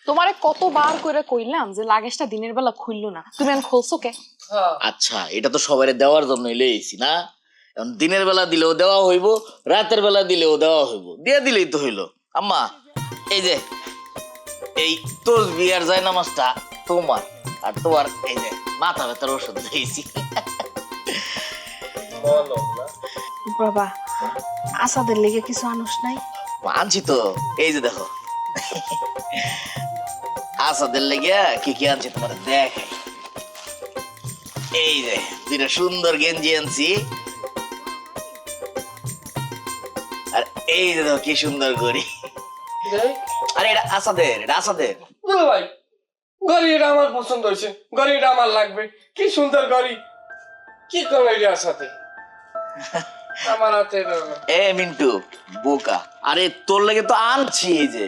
তোমারে কতবার করে কইলাম যে লাগেজটা দিনের বেলা খুললো না, তুমি এখন খুলছো কে? আচ্ছা, এটা তো সবাই দেওয়ার জন্য লইছি না। এখন দিনের বেলা দিলেও দেওয়া হইব, রাতের বেলা দিলেও দেওয়া হইব, দিয়ে দিলেই তো হইলো। আম্মা, এই যে এই তসবি আর জায়নামাজটা তোমার, আর তোমার এই যে মাথা ব্যথার ওষুধ দিয়েছি। বাবা, আসাদের লেগে কিছু আনুস নাই? আনছি তো, এই যে দেখো আসাদের লেগে কি কি আনছি তোমার দেখাই। এই যে দুইটা সুন্দর গেঞ্জি আনছি, আর এই যে দেখো কি সুন্দর ঘড়ি। আরে এটা আসাদের, এটা আসাদের। ভাই ঘড়িটা আমার পছন্দ হয়েছে, ঘড়িটা আমার লাগবে। কি সুন্দর ঘড়ি, কি করবে এটার সাথে আমার হাতে। এ মিন্টু বোকা, আরে তোর লেগে তো আনছি। এই যে